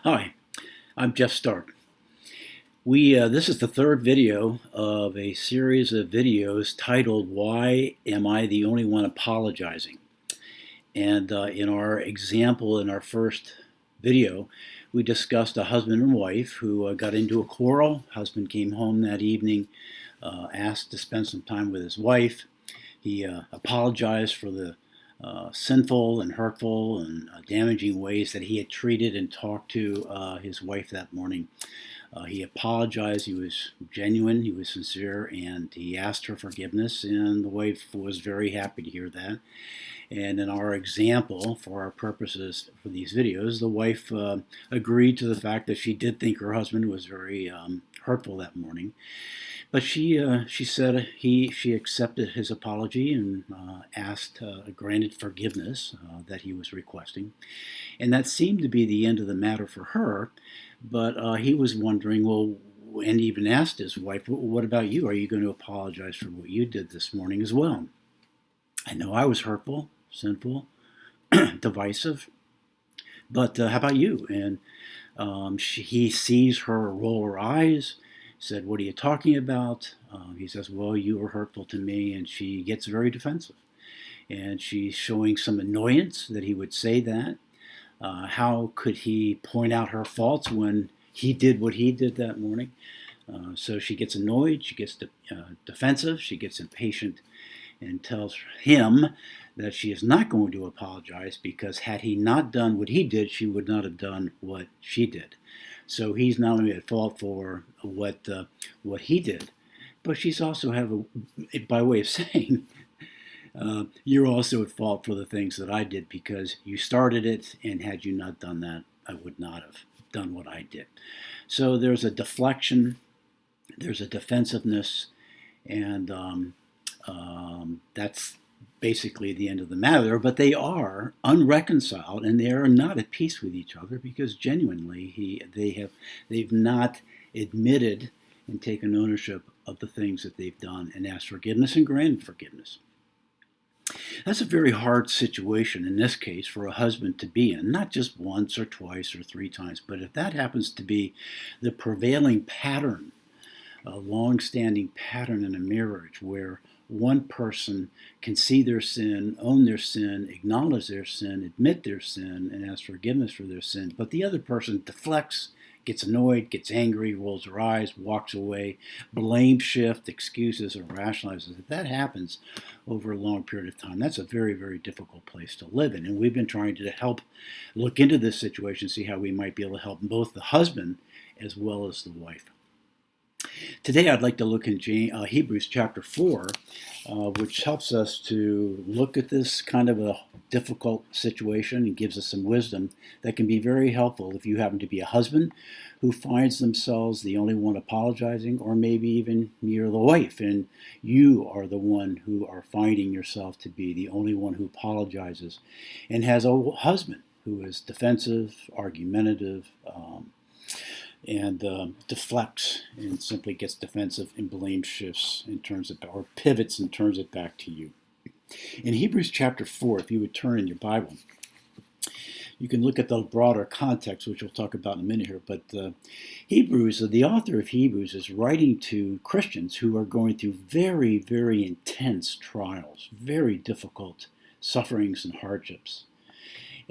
Hi, I'm Jeff Stark. This is the third video of a series of videos titled "Why Am I the Only One Apologizing?" And in our example, in our first video, we discussed a husband and wife who got into a quarrel. Husband came home that evening, asked to spend some time with his wife. He apologized for the sinful and hurtful and damaging ways that he had treated and talked to his wife that morning. He apologized. He was genuine. He was sincere, and he asked her forgiveness. And the wife was very happy to hear that. And in our example, for our purposes for these videos, the wife agreed to the fact that she did think her husband was very hurtful that morning. But she said she accepted his apology and granted forgiveness that he was requesting, and that seemed to be the end of the matter for her. But he was wondering, well, and even asked his wife, "What about you? Are you going to apologize for what you did this morning as well? I know I was hurtful, sinful, divisive, but how about you?" And he sees her roll her eyes, said, "What are you talking about?" He says, "Well, you were hurtful to me," and she gets very defensive. And she's showing some annoyance that he would say that. How could he point out her faults when he did what he did that morning? So she gets annoyed, she gets defensive, she gets impatient, and tells him that she is not going to apologize because had he not done what he did, she would not have done what she did. So he's not only at fault for what he did, but she's also by way of saying, you're also at fault for the things that I did because you started it, and had you not done that, I would not have done what I did. So there's a deflection, there's a defensiveness, and that's basically the end of the matter. But they are unreconciled, and they are not at peace with each other because genuinely they've not admitted and taken ownership of the things that they've done and asked forgiveness and granted forgiveness. That's a very hard situation in this case for a husband to be in, not just once or twice or three times, but if that happens to be the prevailing pattern, a long-standing pattern in a marriage where one person can see their sin, own their sin, acknowledge their sin, admit their sin, and ask forgiveness for their sin, but the other person deflects, gets annoyed, gets angry, rolls her eyes, walks away, blame shift, excuses, or rationalizes. If that happens over a long period of time, that's a very, very difficult place to live in. And we've been trying to help look into this situation, see how we might be able to help both the husband as well as the wife. Today I'd like to look in Hebrews chapter 4, which helps us to look at this kind of a difficult situation and gives us some wisdom that can be very helpful if you happen to be a husband who finds themselves the only one apologizing, or maybe even you're the wife and you are the one who are finding yourself to be the only one who apologizes and has a husband who is defensive, argumentative, and deflects and simply gets defensive and blame shifts and or pivots and turns it back to you. In Hebrews chapter 4, if you would turn in your Bible, you can look at the broader context, which we'll talk about in a minute here. But the author of Hebrews is writing to Christians who are going through very, very intense trials, very difficult sufferings and hardships.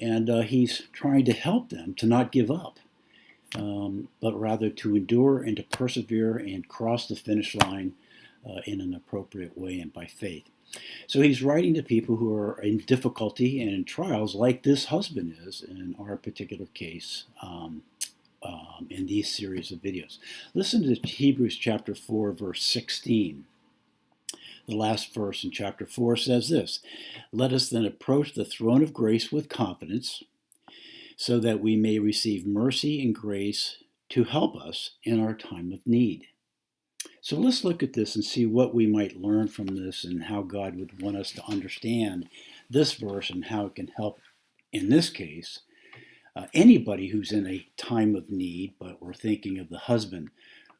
And he's trying to help them to not give up. But rather to endure and to persevere and cross the finish line in an appropriate way and by faith. So he's writing to people who are in difficulty and in trials like this husband is in our particular case in these series of videos. Listen to Hebrews chapter 4, verse 16. The last verse in chapter 4 says this: "Let us then approach the throne of grace with confidence, so that we may receive mercy and grace to help us in our time of need." So let's look at this and see what we might learn from this and how God would want us to understand this verse and how it can help, in this case, anybody who's in a time of need. But we're thinking of the husband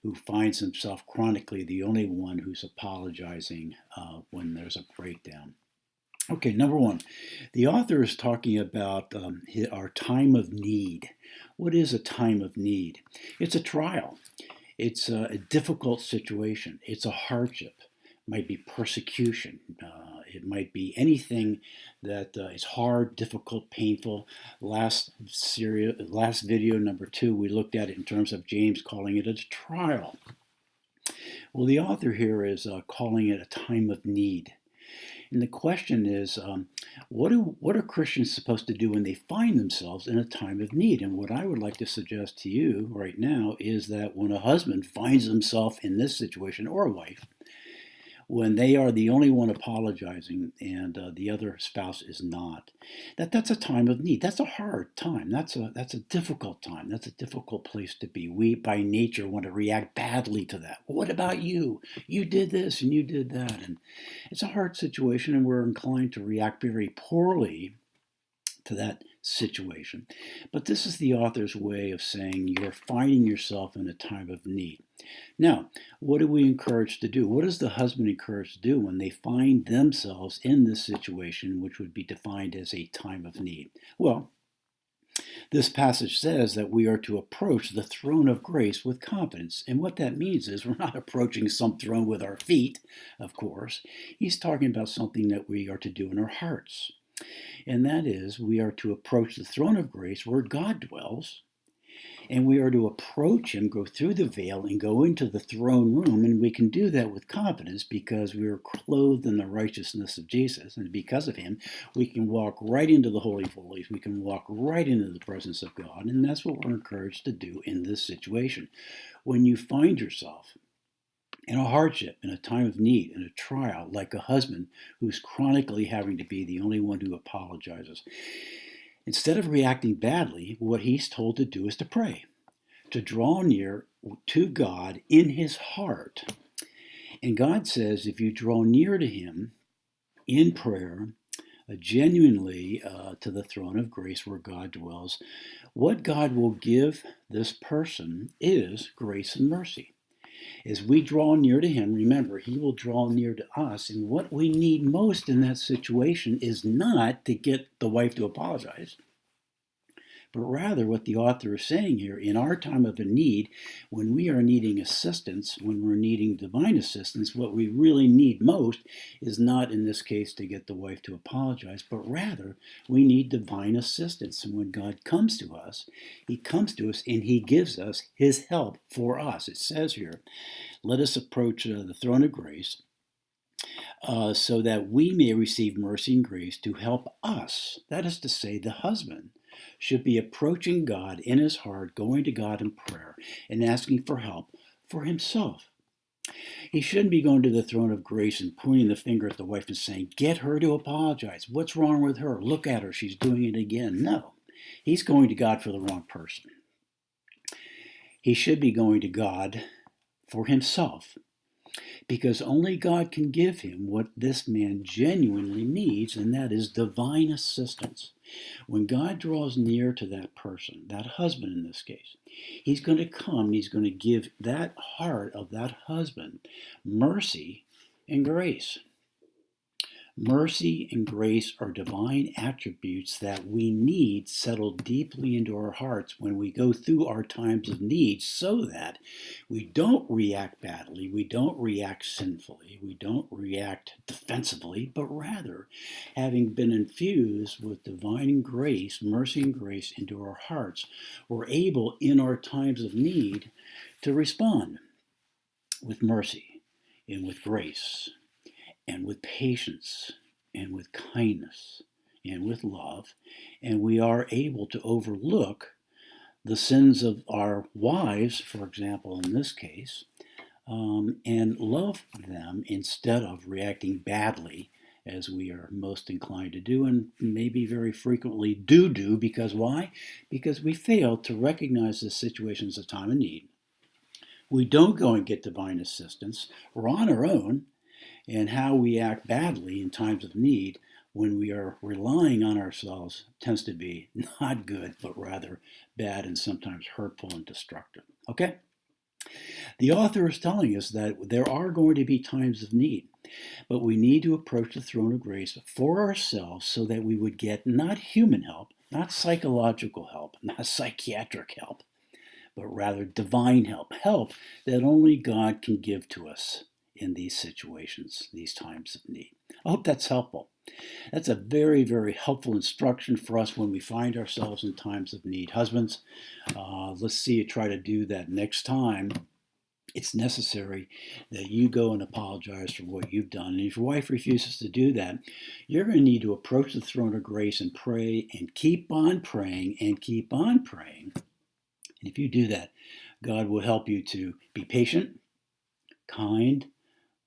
who finds himself chronically the only one who's apologizing when there's a breakdown. Okay, number one, the author is talking about our time of need. What is a time of need? It's a trial. It's a difficult situation. It's a hardship. It might be persecution. It might be anything that is hard, difficult, painful. Last video, number 2, we looked at it in terms of James calling it a trial. Well, the author here is calling it a time of need. And the question is, what are Christians supposed to do when they find themselves in a time of need? And what I would like to suggest to you right now is that when a husband finds himself in this situation, or a wife, when they are the only one apologizing and the other spouse is not, that's a time of need. That's a hard time. That's a difficult time. That's a difficult place to be. We, by nature, want to react badly to that. Well, what about you? You did this and you did that. And it's a hard situation, and we're inclined to react very poorly to that situation. But this is the author's way of saying you're finding yourself in a time of need. Now, what are we encouraged to do? What is the husband encouraged to do when they find themselves in this situation, which would be defined as a time of need? Well, this passage says that we are to approach the throne of grace with confidence. And what that means is we're not approaching some throne with our feet, of course. He's talking about something that we are to do in our hearts. And that is, we are to approach the throne of grace where God dwells, and we are to approach him, go through the veil, and go into the throne room. And we can do that with confidence because we are clothed in the righteousness of Jesus. And because of him, we can walk right into the Holy of Holies. We can walk right into the presence of God. And that's what we're encouraged to do in this situation. When you find yourself in a hardship, in a time of need, in a trial, like a husband who's chronically having to be the only one who apologizes, instead of reacting badly, what he's told to do is to pray, to draw near to God in his heart. And God says if you draw near to him in prayer, genuinely to the throne of grace where God dwells, what God will give this person is grace and mercy. As we draw near to him, remember, he will draw near to us. And what we need most in that situation is not to get the wife to apologize, but rather what the author is saying here, in our time of a need, when we are needing assistance, when we're needing divine assistance, what we really need most is not, in this case, to get the wife to apologize, but rather we need divine assistance. And when God comes to us, he comes to us and he gives us his help for us. It says here, let us approach the throne of grace so that we may receive mercy and grace to help us. That is to say, the husband should be approaching God in his heart, going to God in prayer, and asking for help for himself. He shouldn't be going to the throne of grace and pointing the finger at the wife and saying, get her to apologize. What's wrong with her? Look at her. She's doing it again. No, he's going to God for the wrong person. He should be going to God for himself, because only God can give him what this man genuinely needs, and that is divine assistance. When God draws near to that person, that husband in this case, he's going to come and he's going to give that heart of that husband mercy and grace. Mercy and grace are divine attributes that we need settled deeply into our hearts when we go through our times of need, so that we don't react badly, we don't react sinfully, we don't react defensively, but rather, having been infused with divine grace, mercy and grace into our hearts, we're able in our times of need to respond with mercy and with grace, and with patience, and with kindness, and with love, and we are able to overlook the sins of our wives, for example, in this case, and love them instead of reacting badly, as we are most inclined to do, and maybe very frequently do, because why? Because we fail to recognize the situation as a time of need. We don't go and get divine assistance. We're on our own. And how we act badly in times of need when we are relying on ourselves tends to be not good, but rather bad and sometimes hurtful and destructive. Okay? The author is telling us that there are going to be times of need, but we need to approach the throne of grace for ourselves so that we would get not human help, Not psychological help, not psychiatric help, but rather divine help, help that only God can give to us in these situations, these times of need. I hope that's helpful. That's a very, very helpful instruction for us when we find ourselves in times of need. Husbands, let's see you try to do that next time it's necessary that you go and apologize for what you've done. And if your wife refuses to do that, you're going to need to approach the throne of grace and pray and keep on praying and keep on praying. And if you do that, God will help you to be patient, kind,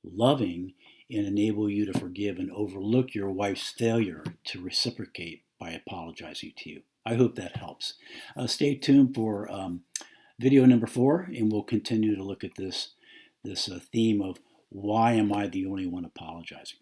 loving, and enable you to forgive and overlook your wife's failure to reciprocate by apologizing to you. I hope that helps. Stay tuned for video number 4, and we'll continue to look at this theme of why am I the only one apologizing.